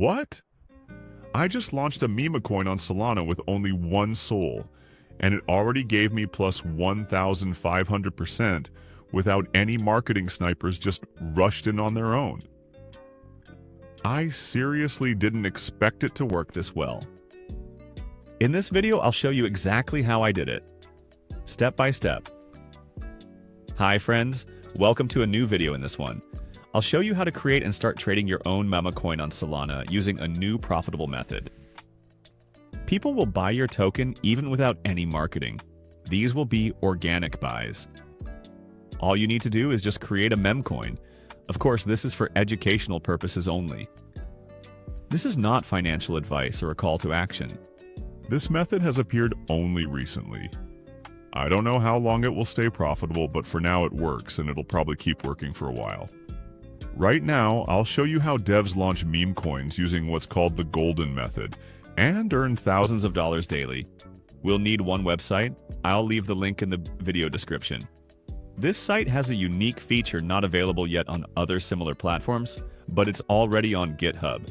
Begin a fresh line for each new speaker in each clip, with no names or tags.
What? I just launched a memecoin on Solana with only one soul, and it already gave me plus 1,500% without any marketing snipers just rushed in on their own. I seriously didn't expect it to work this well.
In this video, I'll show you exactly how I did it, step by step. Hi friends, welcome to a new video in this one. I'll show you how to create and start trading your own memecoin on Solana using a new profitable method. People will buy your token even without any marketing. These will be organic buys. All you need to do is just create a memecoin. Of course, this is for educational purposes only. This is not financial advice or a call to action.
This method has appeared only recently. I don't know how long it will stay profitable, but for now it works, and it'll probably keep working for a while. Right now, I'll show you how devs launch meme coins using what's called the golden method, and earn thousands of dollars daily. We'll need one website. I'll leave the link in the video description. This site has a unique feature not available yet on other similar platforms, but it's already on GitHub.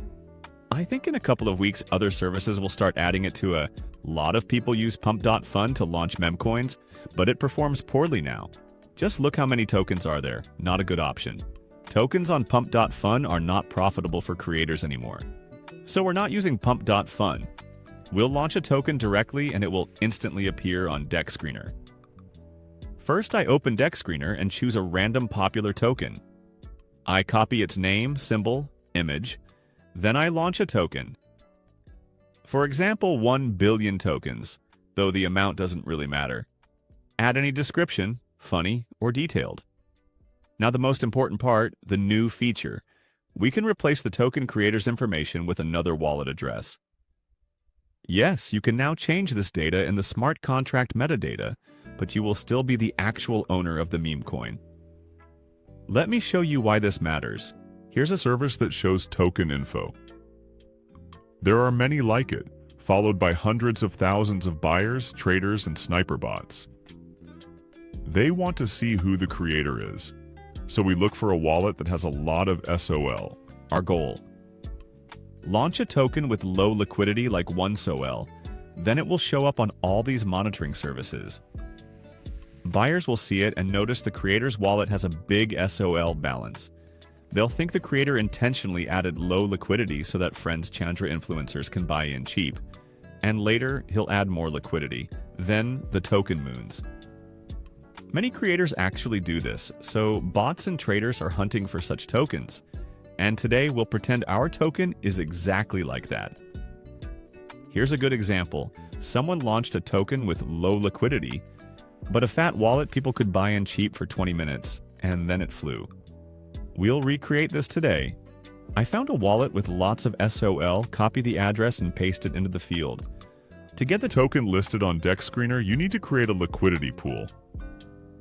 I think in a couple of weeks, other services will start adding it to. A lot of people use pump.fun to launch memecoins, but it performs poorly now. Just look how many tokens are there. Not a good option. Tokens on pump.fun are not profitable for creators anymore. So we're not using pump.fun. We'll launch a token directly and it will instantly appear on Deck Screener. First, I open Deck Screener and choose a random popular token. I copy its name, symbol, image. Then I launch a token. For example, 1 billion tokens, though the amount doesn't really matter. Add any description, funny or detailed. Now the most important part, the new feature. We can replace the token creator's information with another wallet address. Yes, you can now change this data in the smart contract metadata, but you will still be the actual owner of the meme coin. Let me show you why this matters. Here's a service that shows token info. There are many like it, followed by hundreds of thousands of buyers, traders, and sniper bots. They want to see who the creator is, so we look for a wallet that has a lot of SOL.
Our goal. Launch a token with low liquidity like 1 SOL, then it will show up on all these monitoring services. Buyers will see it and notice the creator's wallet has a big SOL balance. They'll think the creator intentionally added low liquidity so that friends Chandra influencers can buy in cheap. And later, he'll add more liquidity. Then, the token moons. Many creators actually do this, so bots and traders are hunting for such tokens. And today, we'll pretend our token is exactly like that. Here's a good example. Someone launched a token with low liquidity, but a fat wallet people could buy in cheap for 20 minutes, and then it flew. We'll recreate this today. I found a wallet with lots of SOL, copy the address and paste it into the field.
To get the token listed on Deck Screener, you need to create a liquidity pool.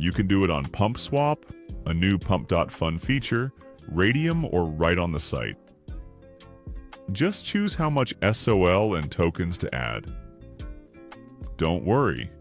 You can do it on PumpSwap, a new pump.fun feature, Radium, or right on the site. Just choose how much SOL and tokens to add. Don't worry,